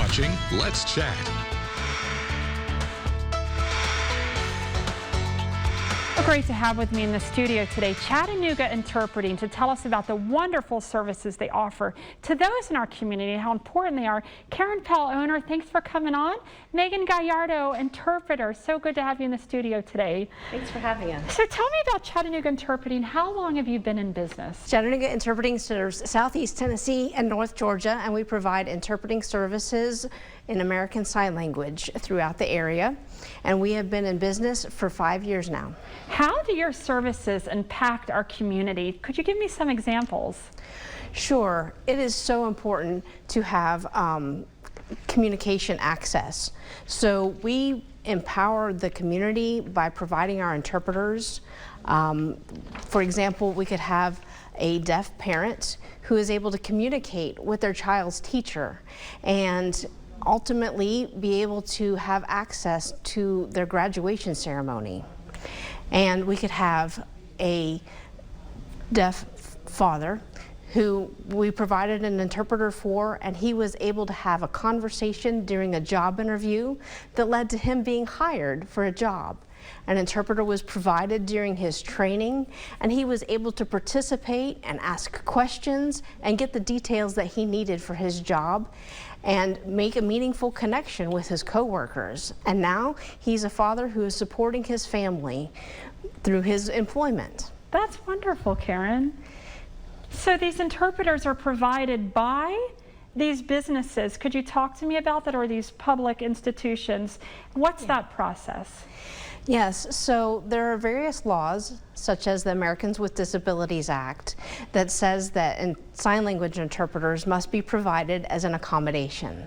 watching Let's Chat. Great to have with me in the studio today Chattanooga Interpreting to tell us about the wonderful services they offer to those in our community and how important they are. Karen Pell, owner, thanks for coming on. Megan Gallardo, interpreter, so good to have you in the studio today. Thanks for having us. So tell me about Chattanooga Interpreting. How long have you been in business? Chattanooga Interpreting serves Southeast Tennessee and North Georgia, and we provide interpreting services in American Sign Language throughout the area. And we have been in business for 5 years now. How do your services impact our community? Could you give me some examples? Sure. It is so important to have communication access. So we empower the community by providing our interpreters. For example, we could have a deaf parent who is able to communicate with their child's teacher and ultimately be able to have access to their graduation ceremony. And we could have a deaf father who we provided an interpreter for, and he was able to have a conversation during a job interview that led to him being hired for a job. An interpreter was provided during his training, and he was able to participate and ask questions and get the details that he needed for his job and make a meaningful connection with his coworkers. And now he's a father who is supporting his family through his employment. That's wonderful, Karen. So these interpreters are provided by these businesses. Could you talk to me about that, or these public institutions? What's that process? Yes, so there are various laws, such as the Americans with Disabilities Act, that says that sign language interpreters must be provided as an accommodation.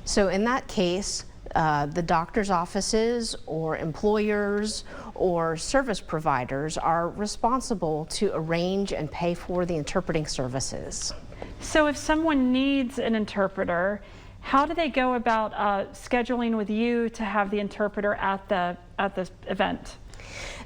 So in that case, the doctor's offices or employers or service providers are responsible to arrange and pay for the interpreting services. So if someone needs an interpreter, how do they go about scheduling with you to have the interpreter at the event?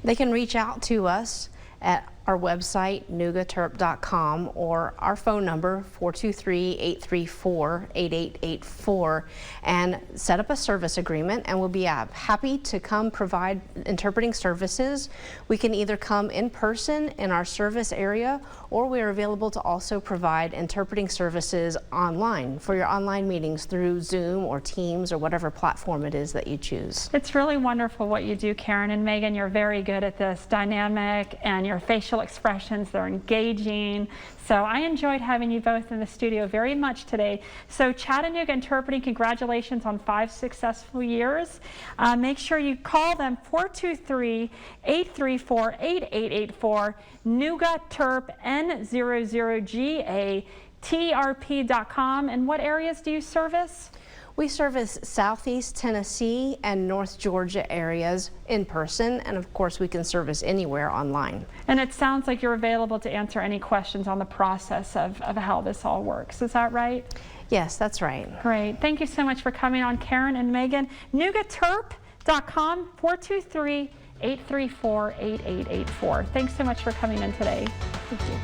They can reach out to us at our website, nugaterp.com, or our phone number, 423-834-8884, and set up a service agreement, and we'll be happy to come provide interpreting services. We can either come in person in our service area, or we are available to also provide interpreting services online for your online meetings through Zoom or Teams or whatever platform it is that you choose. It's really wonderful what you do, Karen, and Megan, you're very good at this, dynamic, and your facial expressions, they're engaging. So I enjoyed having you both in the studio very much today. So Chattanooga Interpreting, congratulations on 5 successful years. Make sure you call them 423-834-8884, NugaTerp, N00GA, TRP.com. And what areas do you service? We service Southeast Tennessee and North Georgia areas in person, and of course we can service anywhere online. And it sounds like you're available to answer any questions on the process of how this all works. Is that right? Yes, that's right. Great. Thank you so much for coming on, Karen and Megan. NugaTerp.com, 423-834-8884. Thanks so much for coming in today. Thank you.